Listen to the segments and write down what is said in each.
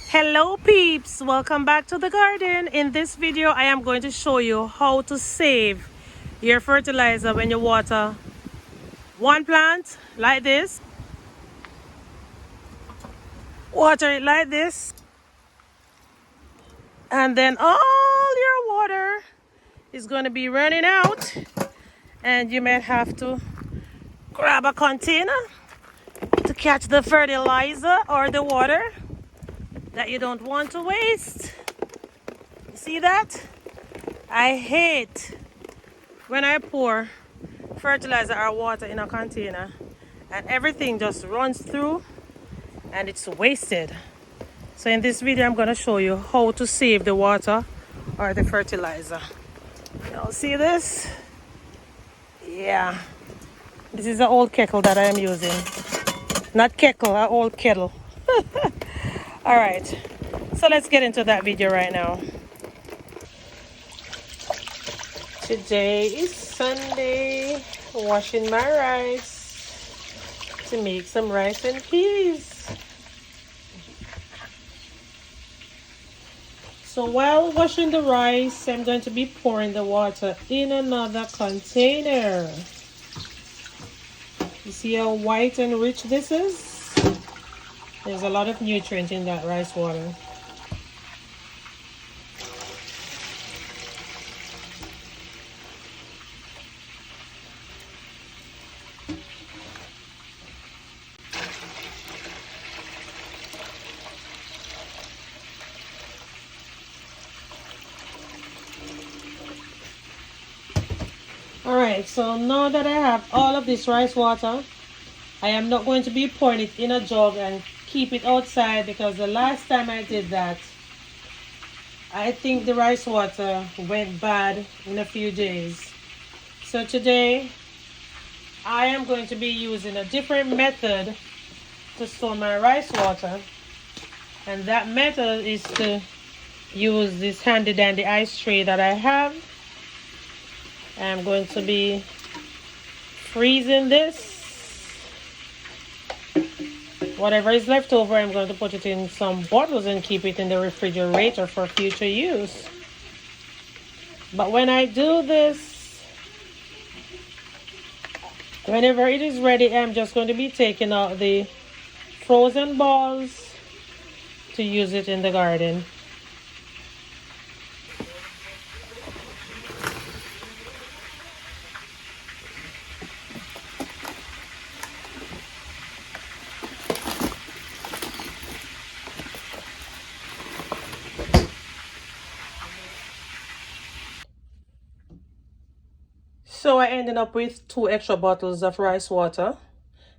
Hello peeps, welcome back to the garden. In this video I am going to show you how to save your fertilizer when you water one plant like this. Water it like this, and then all your water is going to be running out, and you might have to grab a container to catch the fertilizer or the water that you don't want to waste. See that? I hate when I pour fertilizer or water in a container and everything just runs through and it's wasted. So in this video I'm going to show you how to save the water or the fertilizer. Y'all see this? Yeah. This is an old kettle that I am using. Not kettle, an old kettle. Alright, so let's get into that video right now. Today is Sunday. Washing my rice to make some rice and peas. So while washing the rice, I'm going to be pouring the water in another container. You see how white and rich this is? There's a lot of nutrient in that rice water. Alright, so now that I have all of this rice water, I am not going to be pouring it in a jug and keep it outside, because the last time I did that, I think the rice water went bad in a few days. So today I am going to be using a different method to store my rice water, and that method is to use this handy dandy ice tray that I have. I'm going to be freezing this. Whatever is left over, I'm going to put it in some bottles and keep it in the refrigerator for future use. But when I do this, whenever it is ready, I'm just going to be taking out the frozen balls to use it in the garden. So I ended up with 2 extra bottles of rice water,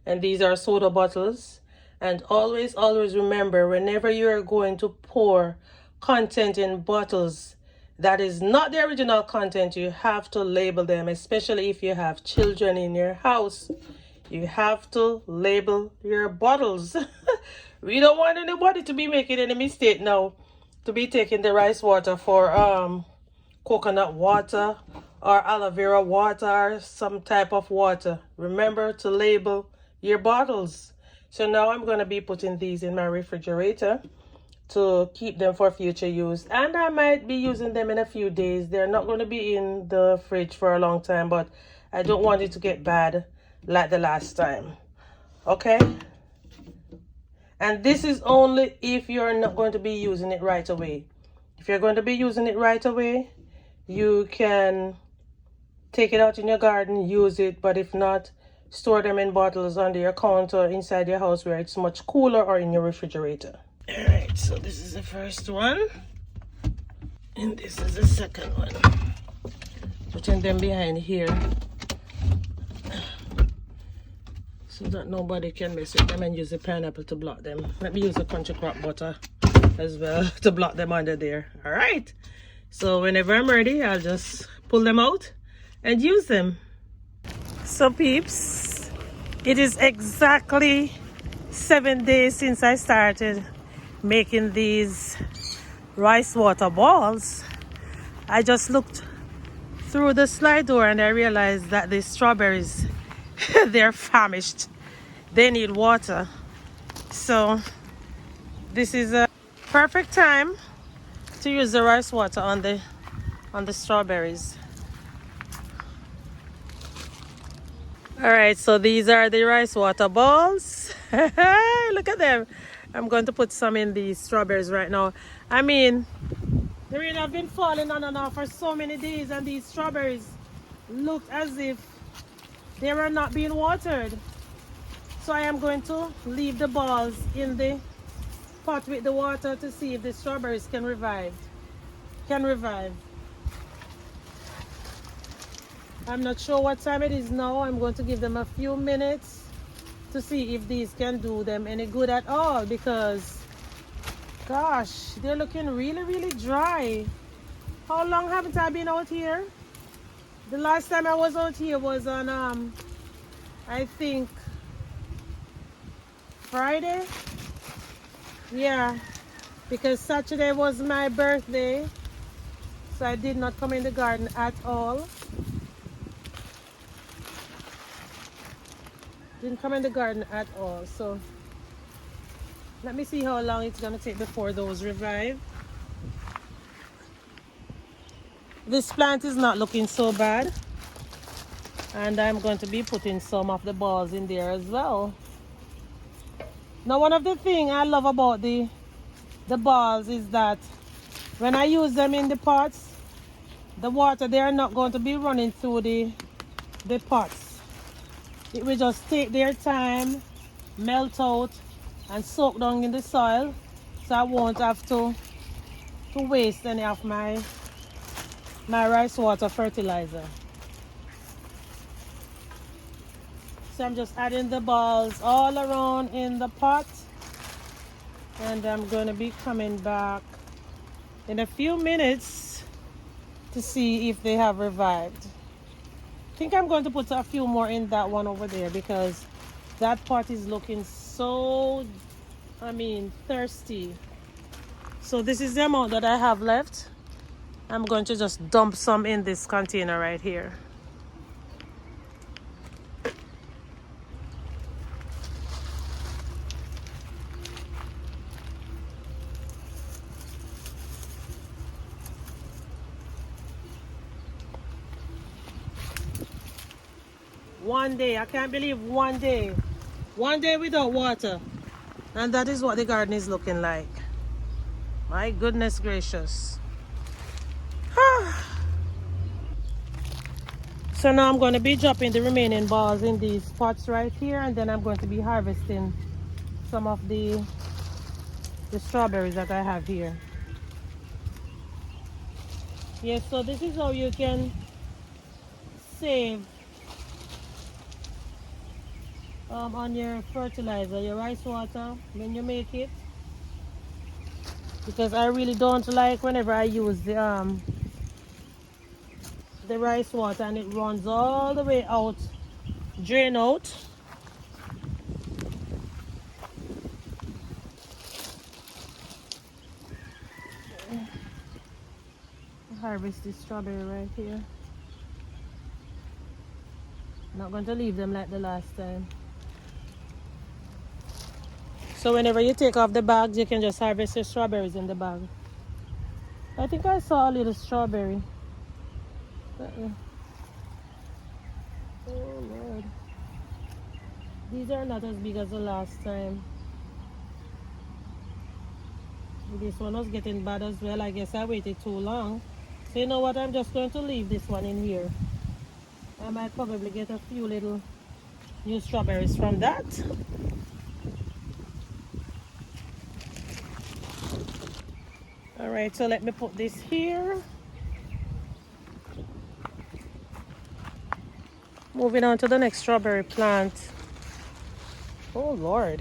and these are soda bottles. And always remember, whenever you are going to pour content in bottles that is not the original content, you have to label them, especially if you have children in your house. You have to label your bottles. We don't want anybody to be making any mistake now to be taking the rice water for coconut water or aloe vera water, some type of water. Remember to label your bottles. So now I'm going to be putting these in my refrigerator to keep them for future use, and I might be using them in a few days. They're not going to be in the fridge for a long time, but I don't want it to get bad like the last time. Okay? And this is only if you're not going to be using it right away. If you're going to be using it right away, you can take it out in your garden, use it, but if not, store them in bottles under your counter inside your house where it's much cooler, or in your refrigerator. Alright, so this is the first one, and this is the second one. Putting them behind here so that nobody can mess with them, and use the pineapple to block them. Let me use the country crop butter as well to block them under there. Alright, so whenever I'm ready, I'll just pull them out and use them. So peeps, it is exactly 7 days since I started making these rice water balls. I just looked through the slide door and I realized that the strawberries they're famished, they need water. So this is Perfect time to use the rice water on the strawberries. All right, so these are the rice water balls. Look at them. I'm going to put some in these strawberries right now. I mean, the rain have been falling on and off for so many days, and these strawberries look as if they were not being watered. So I am going to leave the balls in the pot with the water to see if the strawberries can revive. I'm not sure what time it is now. I'm going to give them a few minutes to see if these can do them any good at all, because gosh, they're looking really, really dry. How long haven't I been out here? The last time I was out here was on I think Friday. Yeah, because Saturday was my birthday, so I did not come in the garden at all. Didn't come in the garden at all. So let me see how long it's gonna take before those revive. This plant is not looking so bad, and I'm going to be putting some of the balls in there as well. Now, one of the things I love about the balls is that when I use them in the pots, the water, they are not going to be running through the pots. It will just take their time, melt out, and soak down in the soil, so I won't have to waste any of my rice water fertilizer. So I'm just adding the balls all around in the pot, and I'm going to be coming back in a few minutes to see if they have revived. I think I'm going to put a few more in that one over there, because that pot is looking so, thirsty. So this is the amount that I have left. I'm going to just dump some in this container right here. One day, I can't believe one day without water, and that is what the garden is looking like. My goodness gracious. So now I'm going to be dropping the remaining balls in these pots right here, and then I'm going to be harvesting some of the strawberries that I have here. Yes, so this is how you can save on your fertilizer, your rice water, when you make it. Because I really don't like whenever I use the rice water and it runs all the way out, drain out. Harvest this strawberry right here. Not going to leave them like the last time. So whenever you take off the bags, you can just harvest your strawberries in the bag. I think I saw a little strawberry. Oh Lord. These are not as big as the last time. This one was getting bad as well. I guess I waited too long. So you know what, I'm just going to leave this one in here. I might probably get a few little new strawberries from that. All right, so let me put this here. Moving on to the next strawberry plant. Oh Lord.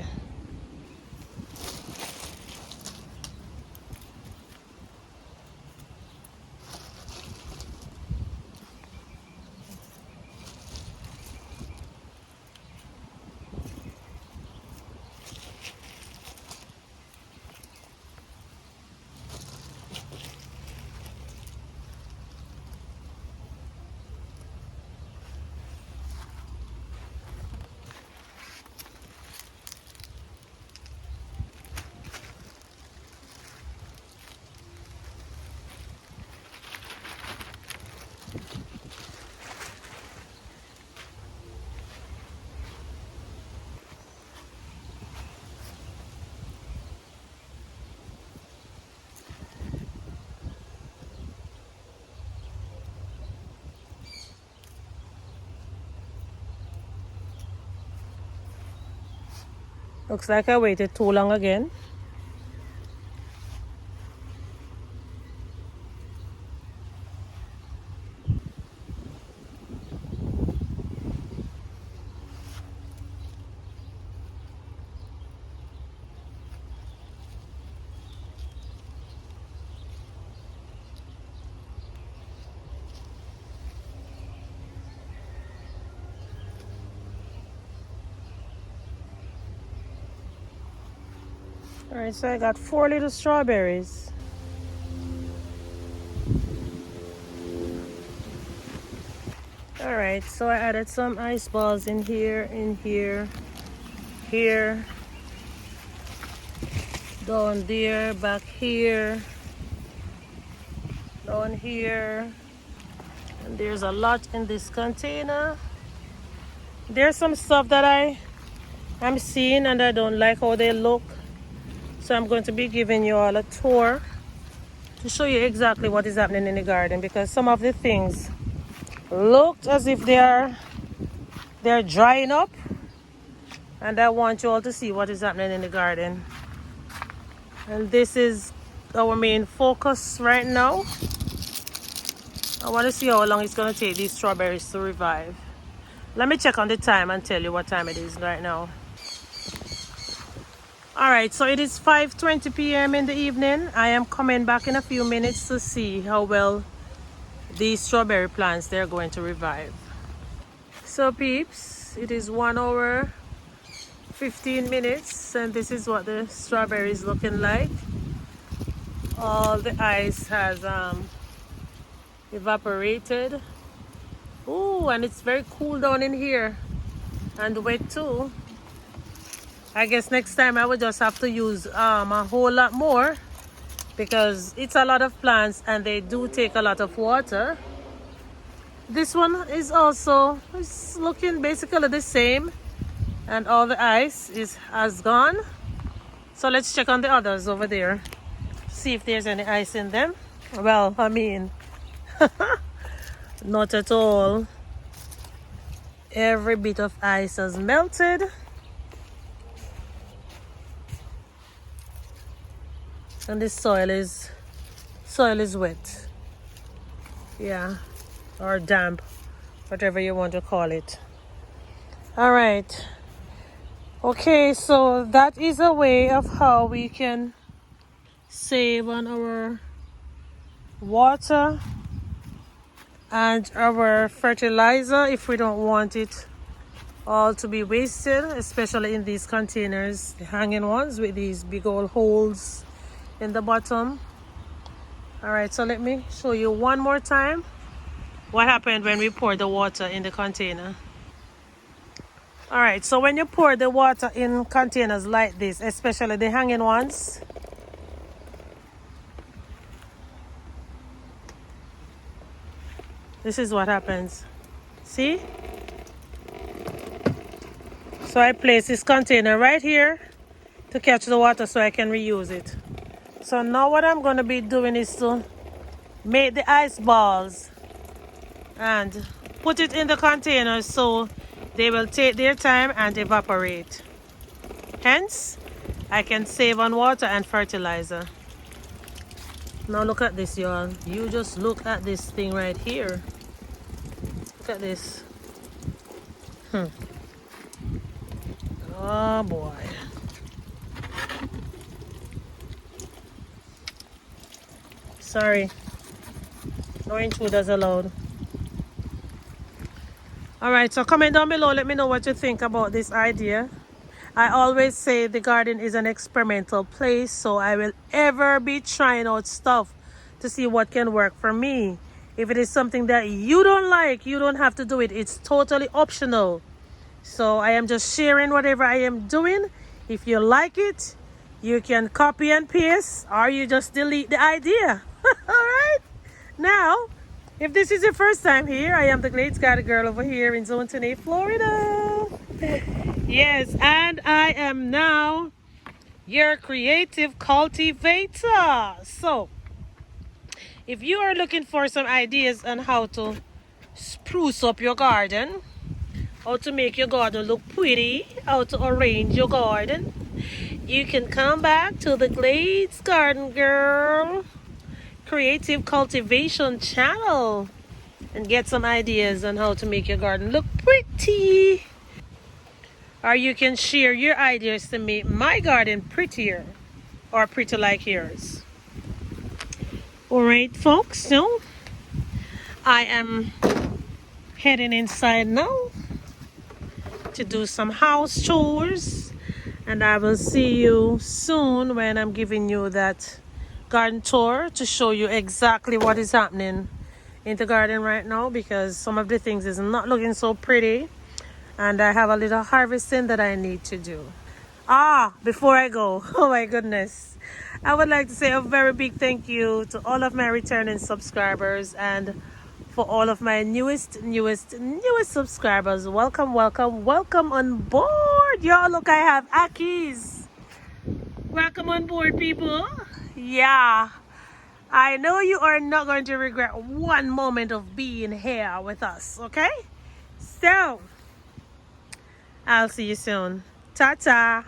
Looks like I waited too long again. Alright, so I got 4 little strawberries. Alright, so I added some ice balls in here, here, down there, back here, down here. And there's a lot in this container. There's some stuff that I'm seeing and I don't like how they look. So I'm going to be giving you all a tour to show you exactly what is happening in the garden, because some of the things looked as if they're drying up, and I want you all to see what is happening in the garden. And this is our main focus right now. I want to see how long it's going to take these strawberries to revive. Let me check on the time and tell you what time it is right now. Alright, so it is 5:20 p.m. in the evening. I am coming back in a few minutes to see how well these strawberry plants, they're going to revive. So peeps, it is 1 hour 15 minutes and this is what the strawberry is looking like. All the ice has evaporated. Ooh, and it's very cool down in here and wet too. I guess next time I will just have to use a whole lot more, because it's a lot of plants and they do take a lot of water. This one is also looking basically the same, and all the ice has gone. So let's check on the others over there, see if there's any ice in them. Well, I mean, not at all. Every bit of ice has melted. And this soil is wet. Yeah, or damp, whatever you want to call it. All right. Okay, so that is a way of how we can save on our water and our fertilizer if we don't want it all to be wasted, especially in these containers, the hanging ones with these big old holes in the bottom. All right, so let me show you one more time what happened when we poured the water in the container. All right, so when you pour the water in containers like this, especially the hanging ones, this is what happens. See? So I place this container right here to catch the water so I can reuse it. So now what I'm going to be doing is to make the ice balls and put it in the containers so they will take their time and evaporate. Hence, I can save on water and fertilizer. Now look at this, y'all. You just look at this thing right here. Look at this. Oh boy. Sorry, no intruders allowed. All right, so comment down below, let me know what you think about this idea. I always say the garden is an experimental place, so I will ever be trying out stuff to see what can work for me. If it is something that you don't like, you don't have to do it. It's totally optional. So I am just sharing whatever I am doing. If you like it, you can copy and paste, or you just delete the idea. All right, now if this is your first time here, I am the Glades Garden Girl over here in Zone 10A, Florida. Yes, and I am now your creative cultivator. So if you are looking for some ideas on how to spruce up your garden, how to make your garden look pretty, how to arrange your garden, you can come back to the Glades Garden Girl Creative Cultivation channel and get some ideas on how to make your garden look pretty. Or you can share your ideas to make my garden prettier or pretty like yours. Alright folks, so I am heading inside now to do some house chores, and I will see you soon when I'm giving you that garden tour to show you exactly what is happening in the garden right now, because some of the things is not looking so pretty and I have a little harvesting that I need to do. Before I go, oh my goodness, I would like to say a very big thank you to all of my returning subscribers, and for all of my newest subscribers. Welcome on board. Y'all, look, I have Akis. Welcome on board, people. Yeah, I know you are not going to regret one moment of being here with us, okay? So I'll see you soon. Ta-ta.